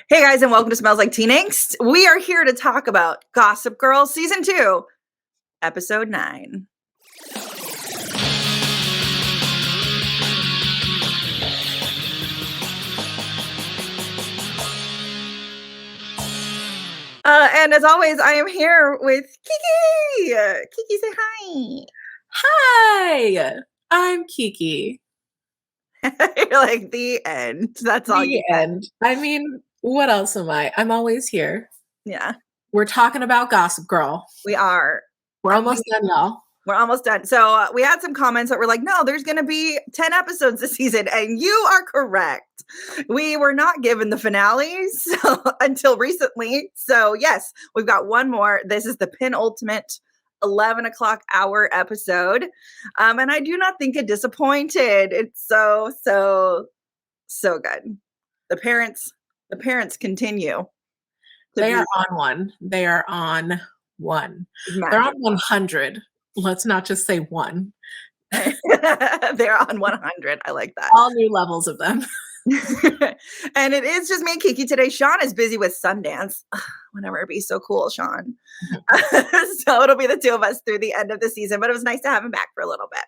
Hey guys, and welcome to Smells Like Teen Angst. We are here to talk about Gossip Girl Season 2, Episode 9. And as always, I am here with Keiki. Keiki, say hi. Hi, I'm Keiki. You're like, the end. That's all you The end. I mean, what else am I? I'm always here. Yeah, We're talking about Gossip Girl. we are. We're almost done, y'all. We're almost done. So we had some comments that were like, no, there's going to be 10 episodes this season. And you are correct. We were not given the finales until recently. So yes, we've got one more. This is the penultimate 11 o'clock hour episode. And I do not think it disappointed. It's so good. The parents continue. They are on one. They are on one. They're on 100. Let's not just say one. They're on 100. I like that. All new levels of them. And it is just me and Keiki today. Sean is busy with Sundance. Whenever it be so cool, Sean. So it'll be the two of us through the end of the season, but it was nice to have him back for a little bit.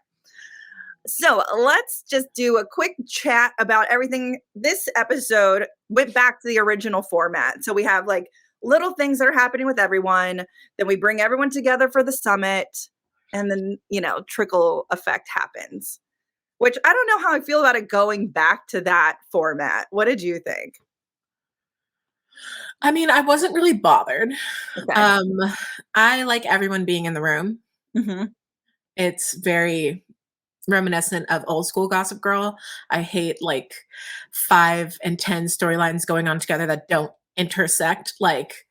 So let's just do a quick chat about everything. This episode went back to the original format. So we have like little things that are happening with everyone. Then we bring everyone together for the summit. And then, trickle effect happens. Which I don't know how I feel about it going back to that format. What did you think? I mean, I wasn't really bothered. Okay. I like everyone being in the room. Mm-hmm. It's very reminiscent of old school Gossip Girl. I hate like 5 and 10 storylines going on together that don't intersect. Like,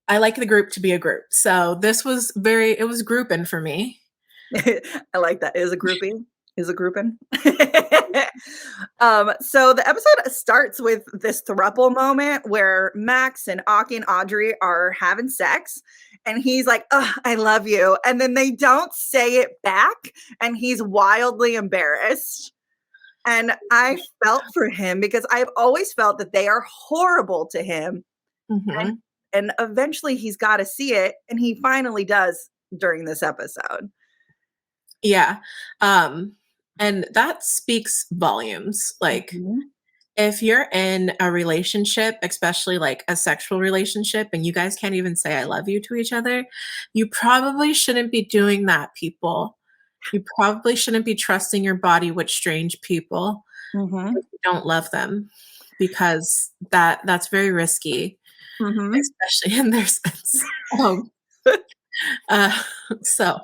I like the group to be a group. So this was it was grouping for me. I like that. Is a grouping. Is a grouping. So the episode starts with this throuple moment where Max and Aki and Audrey are having sex. And he's like, oh, I love you. And then they don't say it back. And he's wildly embarrassed. And I felt for him because I've always felt that they are horrible to him. Mm-hmm. And eventually he's got to see it. And he finally does during this episode. Yeah. And that speaks volumes. Like, if you're in a relationship, especially like a sexual relationship, and you guys can't even say I love you to each other, you probably shouldn't be doing that, people. You probably shouldn't be trusting your body with strange people if you don't love them, because that's very risky, especially in their sense. So.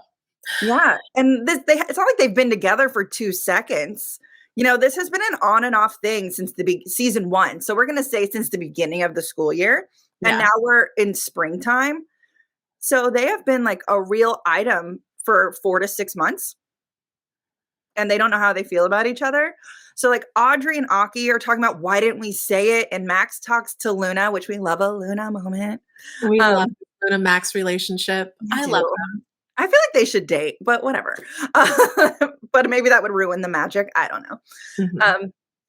Yeah. And it's not like they've been together for 2 seconds. This has been an on and off thing since season 1. So we're going to say since the beginning of the school year. And now we're in springtime. So they have been like a real item for 4 to 6 months. And they don't know how they feel about each other. So like Audrey and Aki are talking about why didn't we say it? And Max talks to Luna, which we love a Luna moment. We love the Luna Max relationship. I love them. I feel like they should date, but whatever. But maybe that would ruin the magic. I don't know.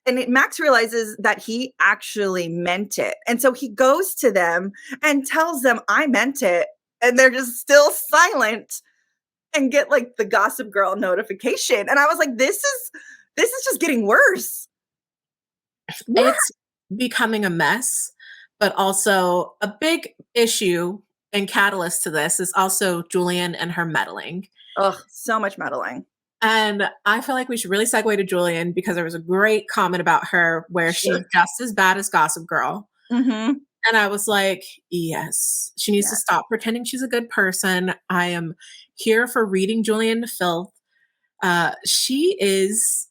And Max realizes that he actually meant it. And so he goes to them and tells them, I meant it. And they're just still silent and get like the Gossip Girl notification. And I was like, this is just getting worse. It's becoming a mess, but also a big issue and catalyst to this is also Julian and her meddling. Ugh, so much meddling. And I feel like we should really segue to Julian because there was a great comment about her where she's just as bad as Gossip Girl. And I was like, yes, she needs to stop pretending she's a good person. I am here for reading Julian to filth. She is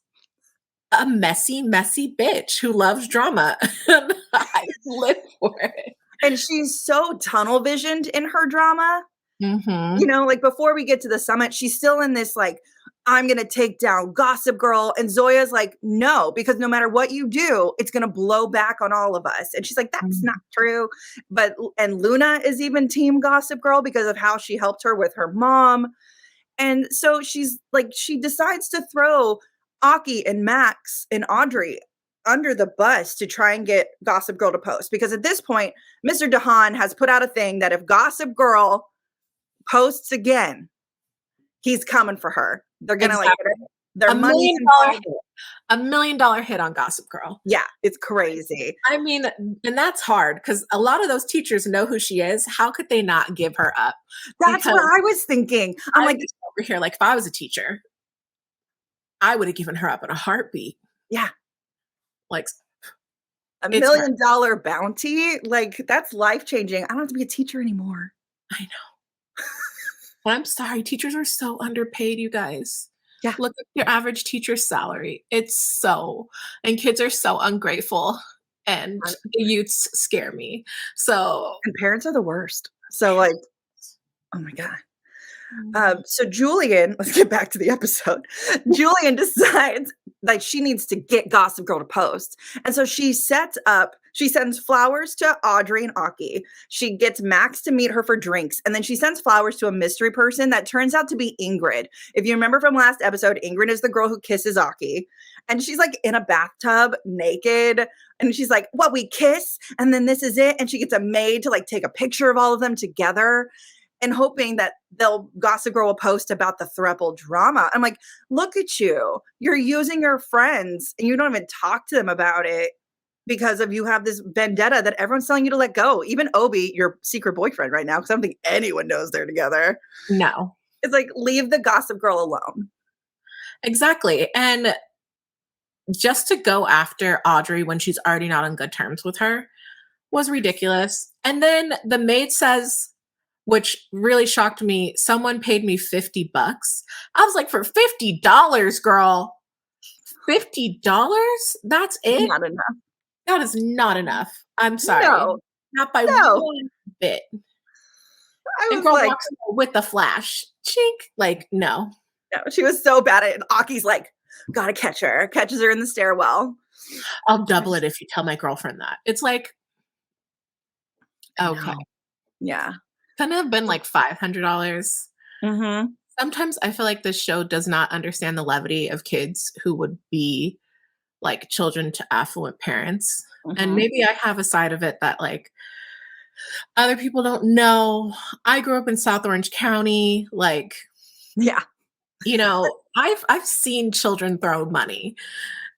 a messy, messy bitch who loves drama. I live for it. And she's so tunnel visioned in her drama. Like before we get to the summit, she's still in this like, I'm going to take down Gossip Girl. And Zoya's like, no, because no matter what you do, it's going to blow back on all of us. And she's like, that's not true. And Luna is even team Gossip Girl because of how she helped her with her mom. And so she's like, she decides to throw Aki and Max and Audrey under the bus to try and get Gossip Girl to post. Because at this point, Mr. DeHaan has put out a thing that if Gossip Girl posts again, he's coming for her. They're going to like their money. $1 million hit on Gossip Girl. Yeah, it's crazy. I mean, and that's hard because a lot of those teachers know who she is. How could they not give her up? That's what I was thinking. I'm like, over here, like if I was a teacher, I would have given her up in a heartbeat. Yeah. Like $1 million bounty. Like that's life-changing. I don't have to be a teacher anymore. I know. But I'm sorry. Teachers are so underpaid, you guys. Yeah. Look at your average teacher's salary. And kids are so ungrateful and the youths scare me. So. And parents are the worst. So like, oh my God. So Julian, let's get back to the episode. Julian decides that she needs to get Gossip Girl to post. And so she sends flowers to Audrey and Aki. She gets Max to meet her for drinks. And then she sends flowers to a mystery person that turns out to be Ingrid. If you remember from last episode, Ingrid is the girl who kisses Aki. And she's like in a bathtub naked. And she's like, what, we kiss? And then this is it. And she gets a maid to like take a picture of all of them together. And hoping that Gossip Girl will post about the Thrupple drama. I'm like, look at you. You're using your friends and you don't even talk to them about it because of you have this vendetta that everyone's telling you to let go. Even Obie, your secret boyfriend right now, because I don't think anyone knows they're together. No. It's like, leave the Gossip Girl alone. Exactly. And just to go after Audrey when she's already not on good terms with her was ridiculous. And then the maid says, which really shocked me, someone paid me $50. I was like, for $50, girl, $50? That's it? Not enough. That is not enough. I'm sorry. No. Not by one bit. I was girl like, walks with the flash. Chink. Like, no. No, she was so bad at it. And Aki's like, gotta catch her. Catches her in the stairwell. I'll double it if you tell my girlfriend that. It's like, okay. Yeah. Couldn't have been like $500. Mm-hmm. Sometimes I feel like this show does not understand the levity of kids who would be like children to affluent parents. Mm-hmm. And maybe I have a side of it that like other people don't know. I grew up in South Orange County. Like, yeah, you know, I've seen children throw money.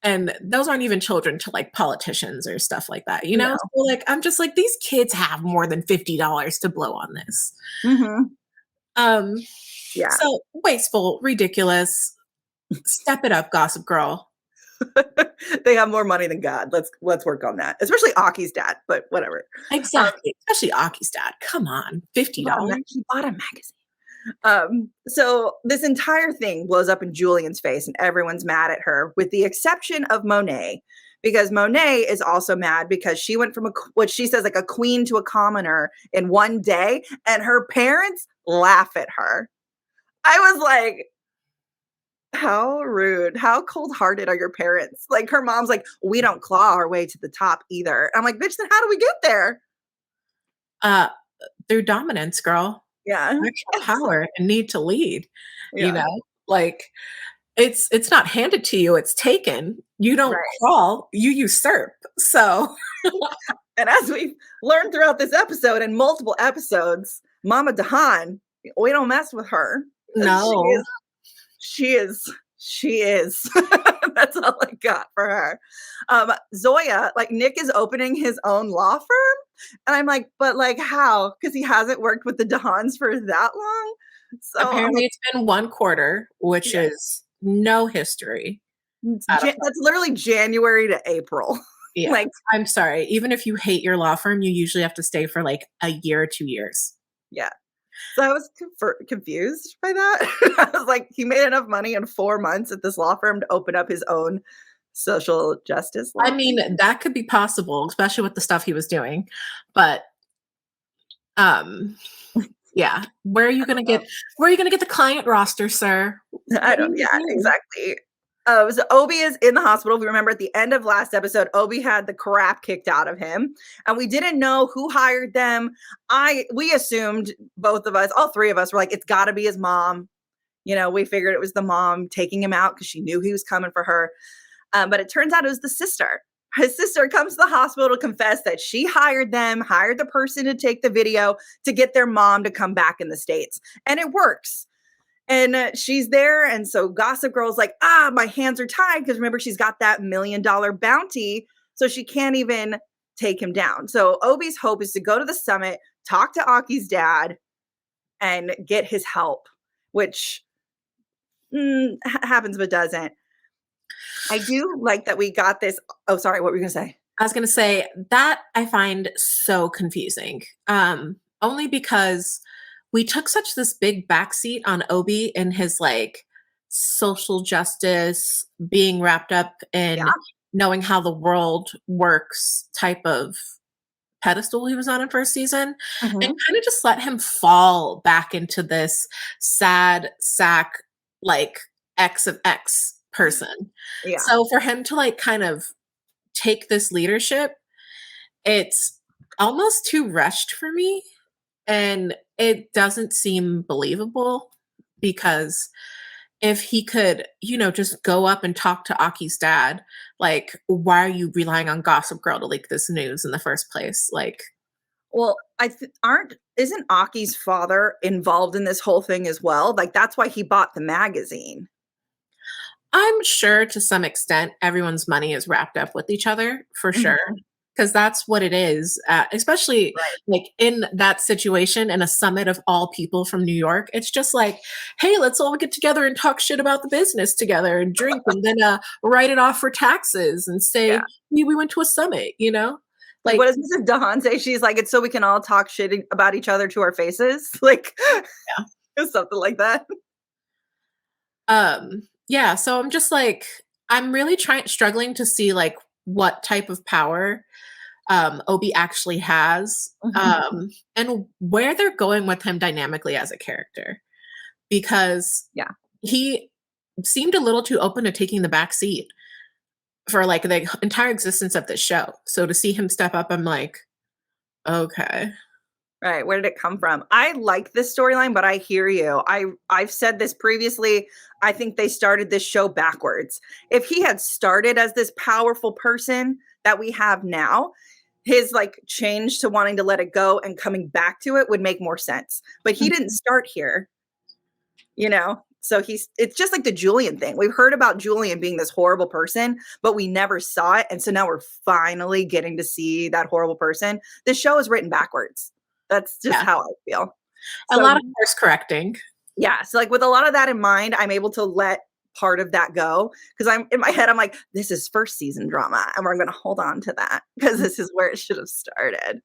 And those aren't even children to like politicians or stuff like that, you know? No. So like, I'm just like, these kids have more than $50 to blow on this. Mm-hmm. Yeah. So wasteful, ridiculous. Step it up, Gossip Girl. They have more money than God. Let's work on that. Especially Aki's dad, but whatever. Exactly. Especially Aki's dad. Come on, $50. He bought a magazine. So this entire thing blows up in Julian's face and everyone's mad at her with the exception of Monet, because Monet is also mad because she went from what she says like a queen to a commoner in one day and her parents laugh at her. I was like, how rude, how cold-hearted are your parents? Like her mom's like, we don't claw our way to the top either. I'm like, bitch, then how do we get there? Through dominance, girl. Yeah. Power and need to lead. Yeah. You know, like it's not handed to you, it's taken. You don't crawl, you usurp. So and as we've learned throughout this episode and multiple episodes, Mama DeHaan, we don't mess with her. No. She is. That's all I got for her. Zoya, like Nick is opening his own law firm. And I'm like, but like how? Because he hasn't worked with the DeHaans for that long. So apparently it's been 1 quarter, which is no history. That's literally January to April. Yeah. Like, I'm sorry. Even if you hate your law firm, you usually have to stay for like a year or 2 years. Yeah. So I was confused by that. I was like, he made enough money in 4 months at this law firm to open up his own social justice law. I mean, that could be possible, especially with the stuff he was doing. But yeah. Where are you gonna get the client roster, sir? I don't exactly. So Obie is in the hospital. We remember at the end of last episode, Obie had the crap kicked out of him, and we didn't know who hired them. We assumed, both of us, all 3 of us were like, it's got to be his mom. You know, we figured it was the mom taking him out because she knew he was coming for her. But it turns out it was the sister. his sister comes to the hospital to confess that she hired the person to take the video to get their mom to come back in the States. And it works. And she's there. And so Gossip Girl's like, my hands are tied. Because remember, she's got that $1 million bounty. So she can't even take him down. So Obie's hope is to go to the summit, talk to Aki's dad, and get his help, which happens but doesn't. I do like that we got this. Oh, sorry. What were you going to say? I was going to say that I find so confusing. Only because we took such this big backseat on Obie and his like social justice, being wrapped up in knowing how the world works type of pedestal he was on in first season, and kind of just let him fall back into this sad sack, like X of X person. Yeah. So for him to like kind of take this leadership, it's almost too rushed for me. And it doesn't seem believable, because if he could, just go up and talk to Aki's dad, like, why are you relying on Gossip Girl to leak this news in the first place? Like, well, isn't Aki's father involved in this whole thing as well? Like, that's why he bought the magazine. I'm sure to some extent everyone's money is wrapped up with each other, for sure. Because that's what it is, especially like in that situation in a summit of all people from New York. It's just like, hey, let's all get together and talk shit about the business together and drink and then write it off for taxes and say, we went to a summit, Like, what does Mrs. Dahan say? She's like, it's so we can all talk shit about each other to our faces. Like, something like that. Yeah. So I'm just like, I'm really struggling to see like what type of power Obie actually has, and where they're going with him dynamically as a character, because he seemed a little too open to taking the back seat for like the entire existence of this show. So to see him step up, I'm like, okay. Right. Where did it come from? I like this storyline, but I hear you. I've said this previously. I think they started this show backwards. If he had started as this powerful person that we have now, his like change to wanting to let it go and coming back to it would make more sense. But he didn't start here, So it's just like the Julian thing. We've heard about Julian being this horrible person, but we never saw it. And so now we're finally getting to see that horrible person. This show is written backwards. That's just how I feel. A lot of course correcting. Yeah. So like with a lot of that in mind, I'm able to let part of that go, because I'm in my head, I'm like, this is first season drama and we're going to hold on to that because this is where it should have started.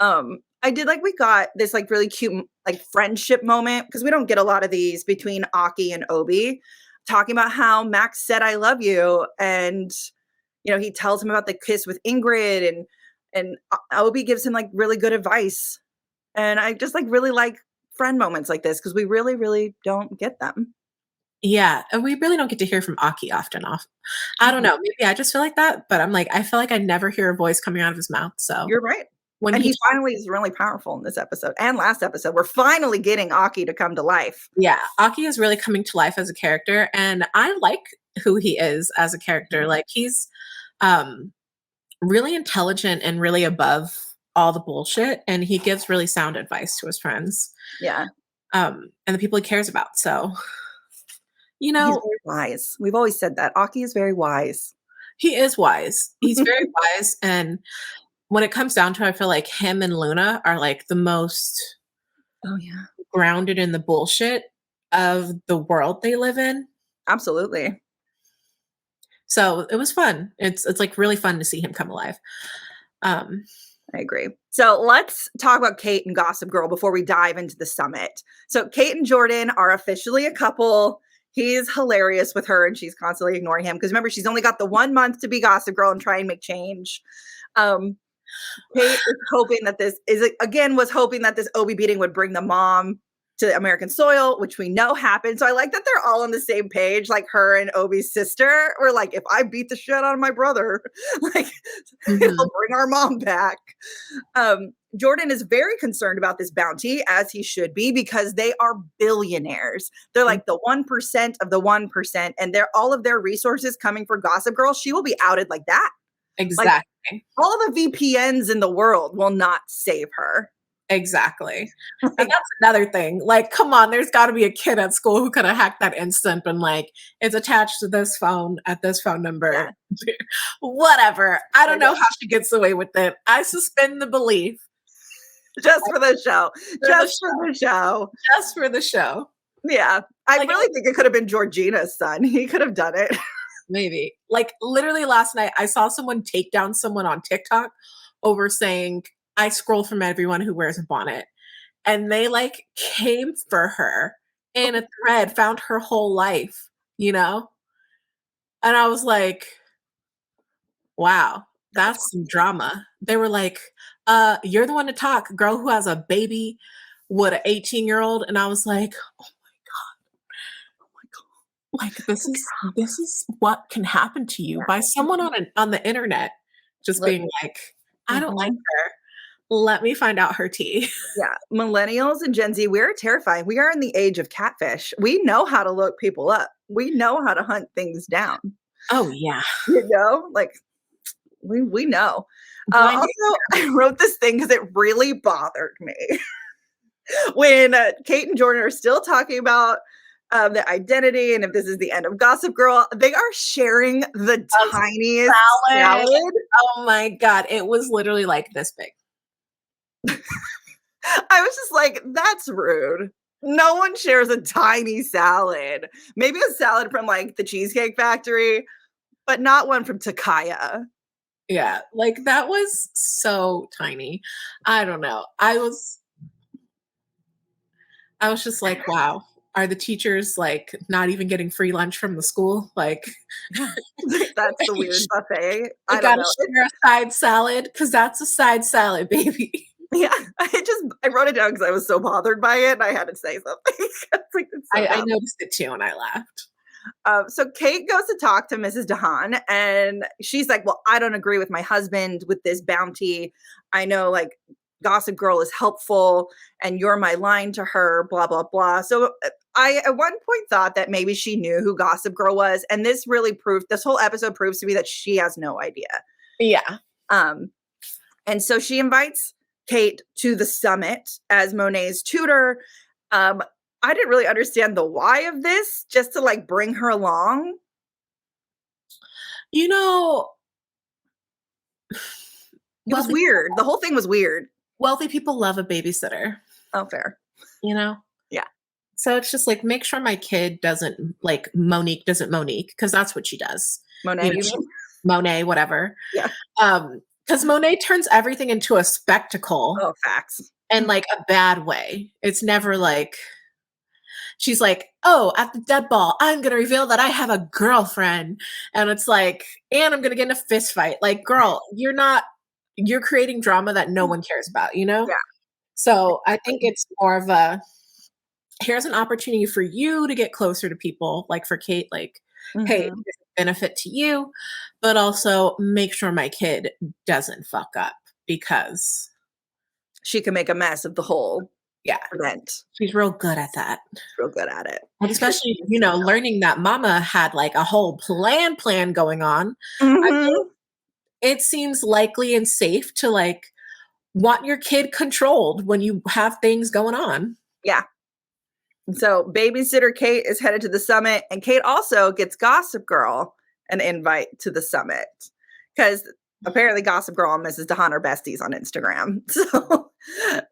I did like, we got this like really cute like friendship moment, because we don't get a lot of these between Aki and Obie, talking about how Max said, I love you. And, he tells him about the kiss with Ingrid, and Obie gives him like really good advice. And I just like really like friend moments like this, because we really, really don't get them. Yeah, and we really don't get to hear from Aki often. I don't know. Maybe I just feel like that, but I'm like, I feel like I never hear a voice coming out of his mouth. So you're right. And he finally is really powerful in this episode and last episode. We're finally getting Aki to come to life. Yeah, Aki is really coming to life as a character, and I like who he is as a character. Like, he's really intelligent and really above all the bullshit, and he gives really sound advice to his friends. Yeah. And the people he cares about. So, he's very wise. We've always said that. Aki is very wise. He is wise. He's very wise. And when it comes down to it, I feel like him and Luna are like the most grounded in the bullshit of the world they live in. Absolutely. So it was fun. It's like really fun to see him come alive. I agree. So let's talk about Kate and Gossip Girl before we dive into the summit. So Kate and Jordan are officially a couple. He's hilarious with her, and she's constantly ignoring him because remember, she's only got the 1 month to be Gossip Girl and try and make change. Kate is hoping that was hoping that this Obie beating would bring the mom to American soil, which we know happened. So I like that they're all on the same page, like her and Obie's sister. We're like, if I beat the shit out of my brother, like it'll bring our mom back. Jordan is very concerned about this bounty, as he should be, because they are billionaires. They're like the 1% of the 1%, and they're all of their resources coming for Gossip Girl. She will be outed like that. Exactly. Like, all the VPNs in the world will not save her. Exactly. And that's another thing. Like, come on, there's got to be a kid at school who could have hacked that instant and like, it's attached to this phone at this phone number. Yeah. Whatever. I don't know how she gets away with it. I suspend the belief. Just for the show. Just for the show. Just for the show. Yeah. I really think it could have been Georgina's son. He could have done it. Maybe. Like, literally last night, I saw someone take down someone on TikTok over saying, I scroll from everyone who wears a bonnet. And they like came for her in a thread, found her whole life, you know? And I was like, wow, that's some drama. They were like, you're the one to talk, girl who has a baby with an 18-year-old. And I was like, oh my God. Like this is what can happen to you by someone on the internet just being like, I don't like her. Let me find out her tea. Yeah. Millennials and Gen Z, we're terrified. We are in the age of catfish. We know how to look people up. We know how to hunt things down. Oh, yeah. You know, like we know. Also, I wrote this thing because it really bothered me. When Kate and Jordan are still talking about the identity and if this is the end of Gossip Girl, they are sharing the tiniest salad. Oh my God. It was literally like this big. I was just like, that's rude. No one shares a tiny salad. Maybe a salad from like the Cheesecake Factory, but not one from Takaya. Yeah, like that was so tiny. I don't know. I was just like, wow. Are the teachers like not even getting free lunch from the school? Like that's the weird buffet. I gotta share a side salad because that's a side salad, baby. Yeah, I wrote it down because I was so bothered by it and I had to say something. Like, I noticed it too and I laughed. So Kate goes to talk to Mrs. DeHaan and she's like, well, I don't agree with my husband with this bounty. I know like Gossip Girl is helpful and you're my line to her, blah, blah, blah. So I at one point thought that maybe she knew who Gossip Girl was. And this whole episode proves to me that she has no idea. Yeah. And so she invites Kate to the summit as Monet's tutor. I didn't really understand the why of this, just to like bring her along. You know, it was weird. The whole thing was weird. Wealthy people love a babysitter. Oh, fair. You know? Yeah. So it's just like, make sure my kid doesn't like Monique, because that's what she does. Monet, you mean? Monet, whatever. Yeah. Because Monet turns everything into a spectacle. Oh, facts. In like a bad way. It's never like, she's like, oh, at the dead ball, I'm going to reveal that I have a girlfriend. And it's like, and I'm going to get in a fist fight. Like, girl, you're creating drama that no one cares about, you know? Yeah. So I think it's more of a, here's an opportunity for you to get closer to people. Like for Kate, like, hey, it's a benefit to you, but also make sure my kid doesn't fuck up because she can make a mess of the whole event. She's real good at that. Real good at it. And especially, learning that mama had like a whole plan going on. Mm-hmm. I mean, it seems likely and safe to like want your kid controlled when you have things going on. Yeah. So babysitter Kate is headed to the summit, and Kate also gets Gossip Girl an invite to the summit because apparently Gossip Girl and Mrs. DeHaan are besties on Instagram, so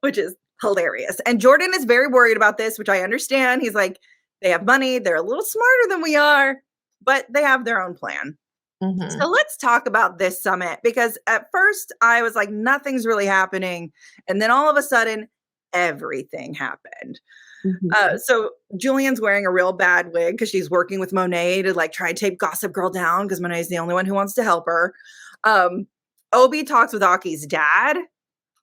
which is hilarious. And Jordan is very worried about this, which I understand. He's like, they have money, they're a little smarter than we are, but they have their own plan. Mm-hmm. So let's talk about this summit, because at first I was like, nothing's really happening, and then all of a sudden, everything happened. Mm-hmm. So Julian's wearing a real bad wig because she's working with Monet to like try and tape Gossip Girl down because Monet's the only one who wants to help her. Obie talks with Aki's dad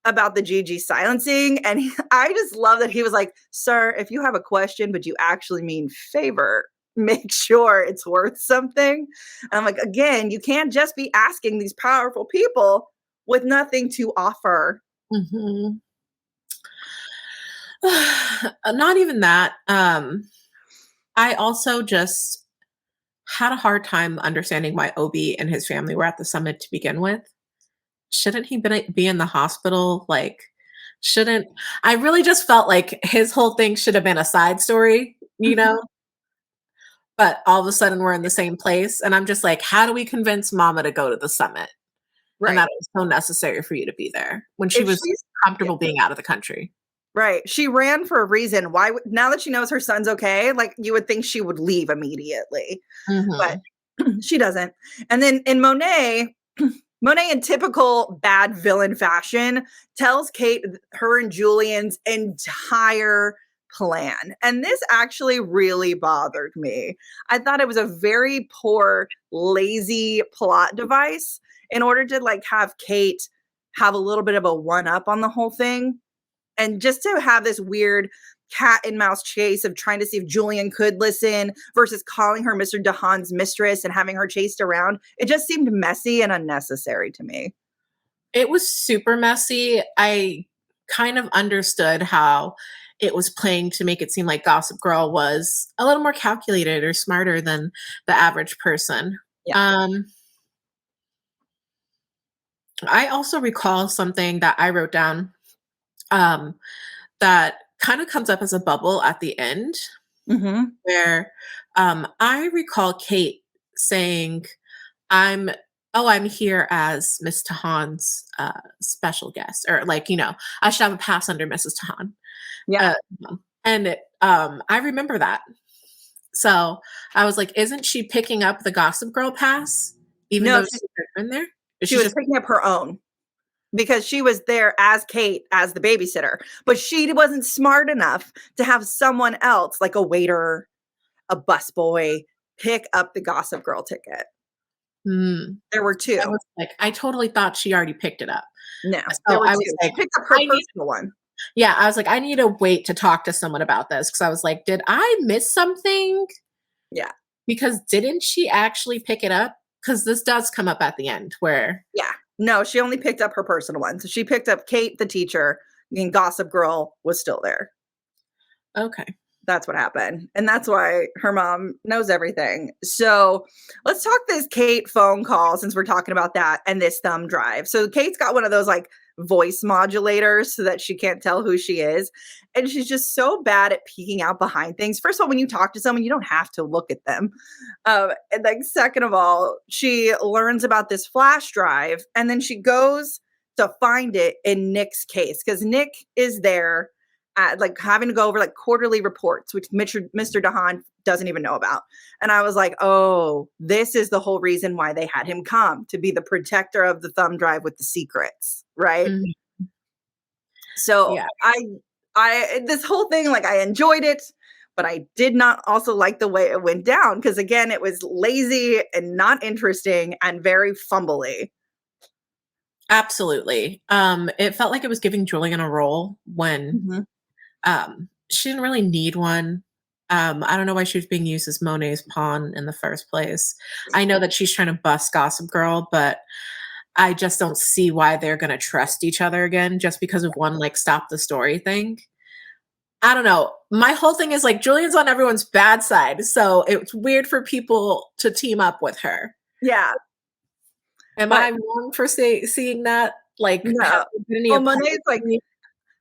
about the Gigi silencing, and I just love that he was like, sir, if you have a question but you actually mean favor, make sure it's worth something. And I'm like, again, you can't just be asking these powerful people with nothing to offer. Mm-hmm. Not even that. I also just had a hard time understanding why Obie and his family were at the summit to begin with. Shouldn't he be in the hospital? Like, I really just felt like his whole thing should have been a side story, you know? But all of a sudden we're in the same place. And I'm just like, how do we convince mama to go to the summit? And Right. that it was so necessary for you to be there when she If was she's comfortable being out of the country. right. She ran for a reason. Why now that she knows her son's okay, like you would think she would leave immediately. But Mhm. she doesn't. And then in Monet, Monet in typical bad villain fashion tells Kate her and Julian's entire plan. And this actually really bothered me. I thought it was a very poor, lazy plot device in order to like have Kate have a little bit of a one up on the whole thing. And just to have this weird cat and mouse chase of trying to see if Julian could listen versus calling her Mr. DeHaan's mistress and having her chased around, it just seemed messy and unnecessary to me. It was super messy. I kind of understood how it was playing to make it seem like Gossip Girl was a little more calculated or smarter than the average person. Yeah. I also recall something that I wrote down that kind of comes up as a bubble at the end, Mm-hmm. where I recall Kate saying, I'm here as Miss Tahan's special guest, or like, I should have a pass under Mrs. Tahan. Yeah. And I remember that. So I was like, isn't she picking up the Gossip Girl pass, even No, though she's been there? she was picking up her own because she was there as Kate, as the babysitter, but she wasn't smart enough to have someone else, like a waiter, a busboy, pick up the Gossip Girl ticket. There were two. I was like, I totally thought she already picked it up. No, So there were I two. was like, She picked up her personal one. Yeah, I was like, I need to wait to talk to someone about this because I was like, did I miss something? Yeah. Because didn't she actually pick it up? Because this does come up at the end where. Yeah. No, she only picked up her personal one. So she picked up Kate, the teacher, and Gossip Girl was still there. Okay. That's what happened. And that's why her mom knows everything. So let's talk this Kate phone call since we're talking about that and this thumb drive. So Kate's got one of those like voice modulators so that she can't tell who she is. And she's just so bad at peeking out behind things. First of all, when you talk to someone, you don't have to look at them. And then second of all, she learns about this flash drive and then she goes to find it in Nick's case because Nick is there like having to go over like quarterly reports, which Mr. DeHaan doesn't even know about. And I was like, oh, this is the whole reason why they had him come, to be the protector of the thumb drive with the secrets, right? Mm-hmm. So yeah. I this whole thing, like I enjoyed it, but I did not also like the way it went down because again, it was lazy and not interesting and very fumbly. Absolutely. It felt like it was giving Julian a role when she didn't really need one. I don't know why she was being used as Monet's pawn in the first place. I know that she's trying to bust Gossip Girl, but I just don't see why they're going to trust each other again just because of one like stop the story thing. I don't know. My whole thing is like Julian's on everyone's bad side, so it's weird for people to team up with her. Yeah. Am I wrong for seeing that? Like, no. Well,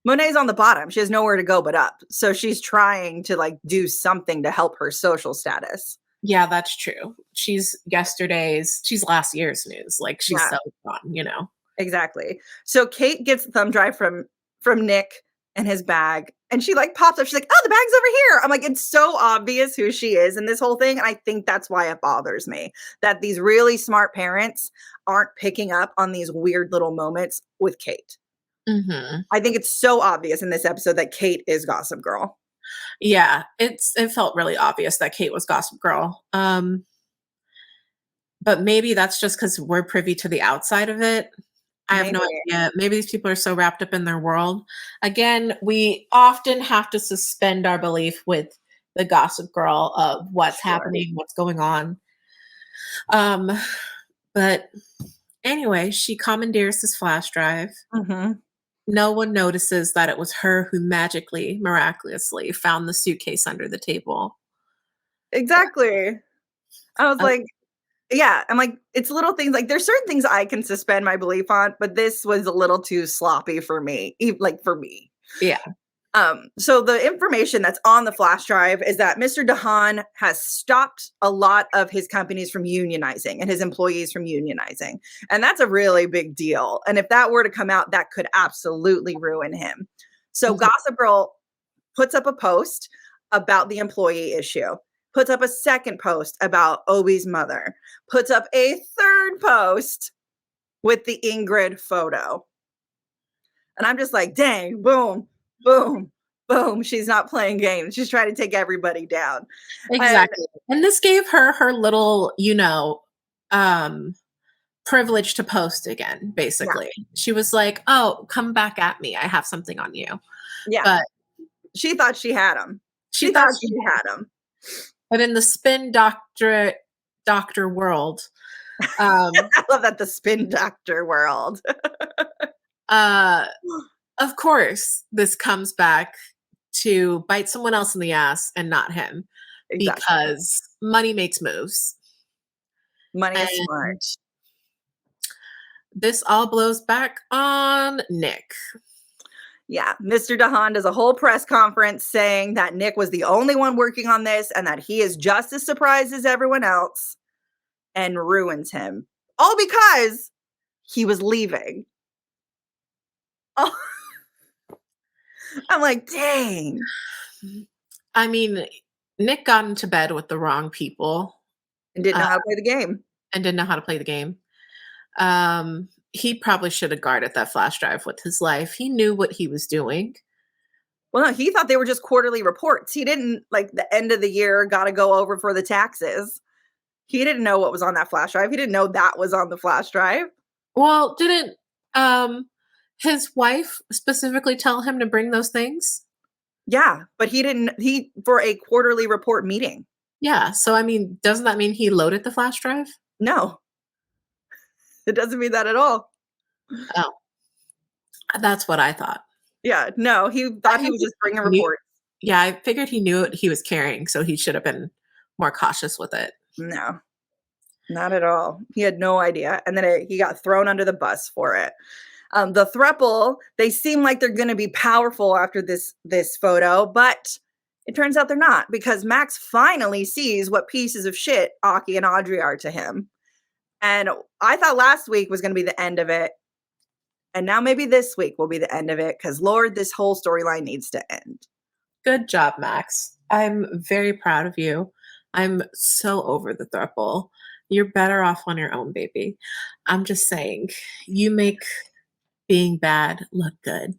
Monet's on the bottom. She has nowhere to go but up. So she's trying to like do something to help her social status. Yeah, that's true. She's last year's news. Like she's so gone, Exactly. So Kate gets the thumb drive from Nick and his bag. And she like pops up. She's like, oh, the bag's over here. I'm like, it's so obvious who she is in this whole thing. And I think that's why it bothers me that these really smart parents aren't picking up on these weird little moments with Kate. Mm-hmm. I think it's so obvious in this episode that Kate is Gossip Girl. Yeah, it felt really obvious that Kate was Gossip Girl. But maybe that's just because we're privy to the outside of it. I have no idea. Maybe these people are so wrapped up in their world. Again, we often have to suspend our belief with the Gossip Girl of what's happening, what's going on. But anyway, she commandeers this flash drive. Mm-hmm. No one notices that it was her who miraculously found the suitcase under the table. Exactly. I was like, yeah, I'm like, it's little things like there's certain things I can suspend my belief on, but this was a little too sloppy for me, like for me. Yeah. So the information that's on the flash drive is that Mr. DeHaan has stopped a lot of his companies from unionizing and his employees from unionizing. And that's a really big deal. And if that were to come out, that could absolutely ruin him. So Gossip Girl puts up a post about the employee issue, puts up a second post about Obie's mother, puts up a third post with the Ingrid photo. And I'm just like, dang, boom, boom, boom. She's not playing games. She's trying to take everybody down. Exactly. And this gave her little, privilege to post again, basically. Yeah. She was like, oh, come back at me. I have something on you. Yeah. But she thought she had him. She thought she had him. But in the spin doctor world. I love that, the spin doctor world. Of course, this comes back to bite someone else in the ass and not him. Exactly. Because money makes moves. Money is smart. This all blows back on Nick. Yeah, Mr. DeHaan does a whole press conference saying that Nick was the only one working on this and that he is just as surprised as everyone else, and ruins him. All because he was leaving. Oh. I'm like, dang. I mean, Nick got into bed with the wrong people. And didn't know how to play the game. He probably should have guarded that flash drive with his life. He knew what he was doing. Well, no, he thought they were just quarterly reports. He didn't, like, the end of the year, got to go over for the taxes. He didn't know what was on that flash drive. He didn't know that was on the flash drive. Well, didn't his wife specifically tell him to bring those things? Yeah, but he for a quarterly report meeting. Yeah, so I mean, doesn't that mean he loaded the flash drive? No. It doesn't mean that at all. Oh. That's what I thought. Yeah, no, he thought he was just bringing reports. Yeah, I figured he knew what he was carrying, so he should have been more cautious with it. No, not at all. He had no idea. And then he got thrown under the bus for it. The Thrupple, they seem like they're going to be powerful after this photo, but it turns out they're not, because Max finally sees what pieces of shit Aki and Audrey are to him. And I thought last week was going to be the end of it. And now maybe this week will be the end of it, because Lord, this whole storyline needs to end. Good job, Max. I'm very proud of you. I'm so over the Thrupple. You're better off on your own, baby. I'm just saying, you make being bad look good.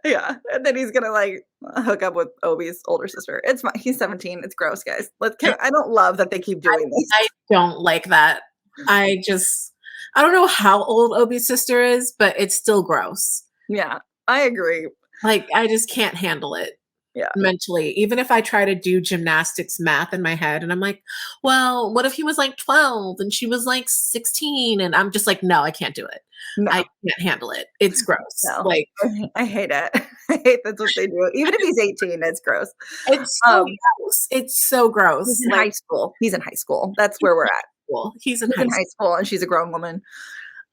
Yeah, and then he's gonna like hook up with Obie's older sister. It's fine. He's 17. It's gross, guys. I don't love that they keep doing this. I don't like that. I don't know how old Obie's sister is, but it's still gross. Yeah, I agree. Like, I just can't handle it. Yeah. Mentally, even if I try to do gymnastics math in my head and I'm like, well, what if he was like 12 and she was like 16? And I'm just like, no, I can't do it. No. I can't handle it. It's gross. No. Like, I hate it. I hate that's what they do. Even if he's 18, it's gross. It's so gross. It's so gross. He's in high school. He's in high school. That's where we're at. He's in high school and she's a grown woman.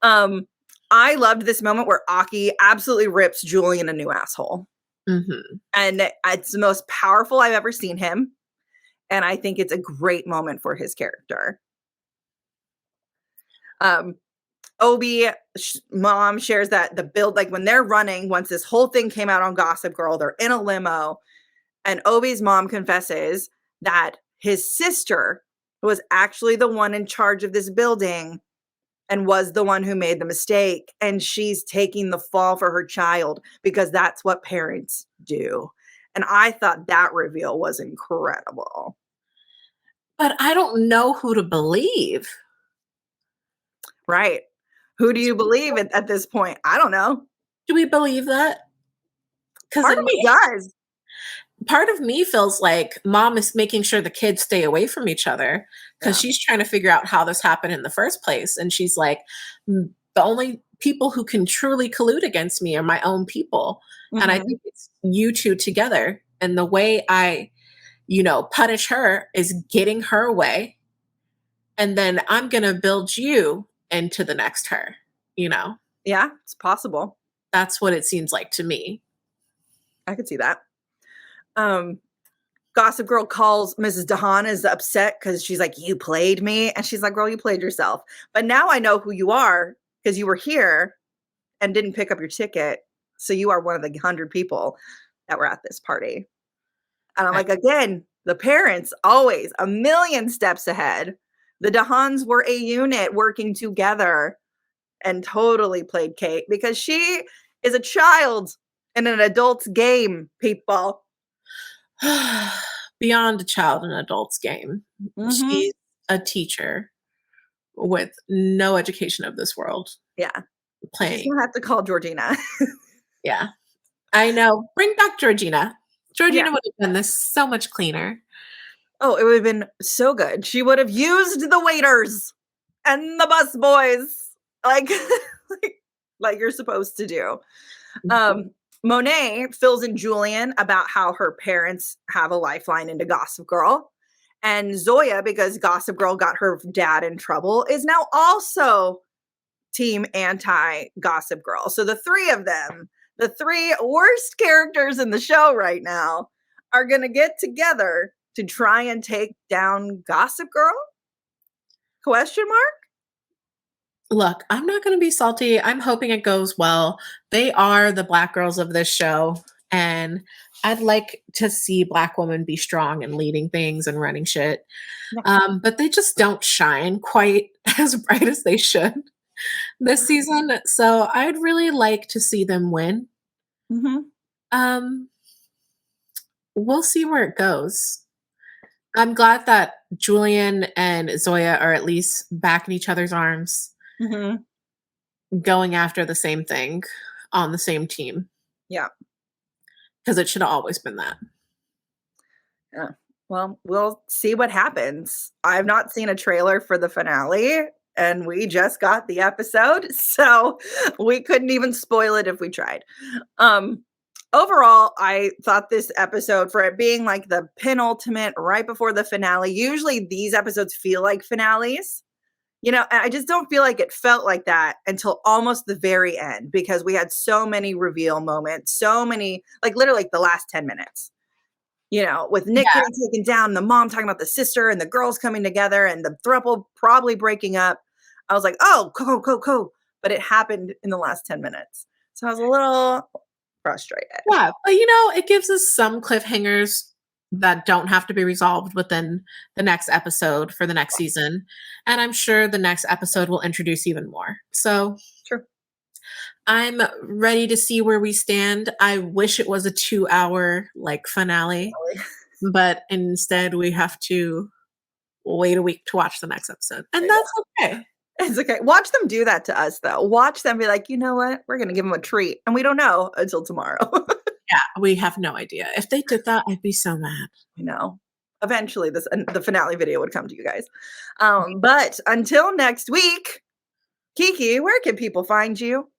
I loved this moment where Aki absolutely rips Julian a new asshole. Mm-hmm. And it's the most powerful I've ever seen him. And I think it's a great moment for his character. Obie mom shares that the build, like when they're running, once this whole thing came out on Gossip Girl, they're in a limo. And Obie's mom confesses that his sister was actually the one in charge of this building and was the one who made the mistake. And she's taking the fall for her child because that's what parents do. And I thought that reveal was incredible. But I don't know who to believe. Right. Who do you believe at this point? I don't know. Do we believe that? Because part of me does. Part of me feels like mom is making sure the kids stay away from each other because she's trying to figure out how this happened in the first place. And she's like, the only people who can truly collude against me are my own people. Mm-hmm. And I think it's you two together. And the way punish her is getting her way. And then I'm going to build you into the next her, Yeah, it's possible. That's what it seems like to me. I could see that. Gossip Girl calls Mrs. DeHaan is upset because she's like, you played me. And she's like, girl, you played yourself. But now I know who you are because you were here and didn't pick up your ticket. So you are one of the 100 people that were at this party. And I'm like, again, the parents always a million steps ahead. The DeHaans were a unit working together and totally played Kate because she is a child in an adult's game, people. Beyond a child and adult's game. Mm-hmm. She's a teacher with no education of this world. Yeah. Playing. You have to call Georgina. Yeah. I know. Bring back Georgina. Georgina would have done this so much cleaner. Oh, it would have been so good. She would have used the waiters and the bus boys like you're supposed to do. Monet fills in Julian about how her parents have a lifeline into Gossip Girl. And Zoya, because Gossip Girl got her dad in trouble, is now also team anti-Gossip Girl. So the three of them, the three worst characters in the show right now, are going to get together to try and take down Gossip Girl? Question mark? Look, I'm not going to be salty. I'm hoping it goes well. They are the Black girls of this show. And I'd like to see Black women be strong and leading things and running shit. Yeah. But they just don't shine quite as bright as they should this season. So I'd really like to see them win. Mm-hmm. We'll see where it goes. I'm glad that Julian and Zoya are at least back in each other's arms. Mm-hmm. Going after the same thing on the same team. Yeah. Because it should have always been that. Yeah. Well, we'll see what happens. I've not seen a trailer for the finale, and we just got the episode, so we couldn't even spoil it if we tried. Overall, I thought this episode, for it being like the penultimate right before the finale, usually these episodes feel like finales. I just don't feel like it felt like that until almost the very end because we had so many reveal moments, so many, like literally like the last 10 minutes, with Nick getting taken down, the mom talking about the sister and the girls coming together and the throuple probably breaking up. I was like, oh, cool. But it happened in the last 10 minutes. So I was a little frustrated. Yeah, but it gives us some cliffhangers that don't have to be resolved within the next episode for the next season. And I'm sure the next episode will introduce even more. So sure. I'm ready to see where we stand. I wish it was a 2-hour finale, but instead we have to wait a week to watch the next episode. And that's okay. It's okay. Watch them do that to us, though. Watch them be like, you know what? We're going to give them a treat. And we don't know until tomorrow. Yeah, we have no idea. If they did that, I'd be so mad. I know. Eventually, the finale video would come to you guys. But until next week, Keiki, where can people find you?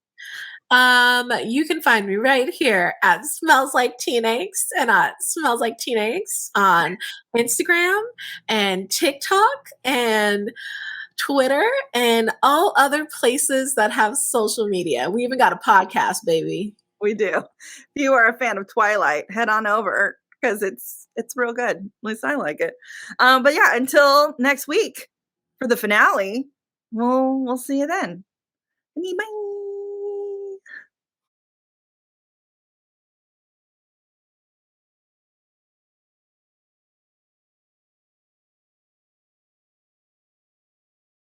You can find me right here at Smells Like Teen Angst and at Smells Like Teen Angst on Instagram and TikTok and Twitter and all other places that have social media. We even got a podcast, baby. We do. If you are a fan of Twilight, head on over because it's real good. At least I like it. But yeah, until next week for the finale, we'll see you then. Bye.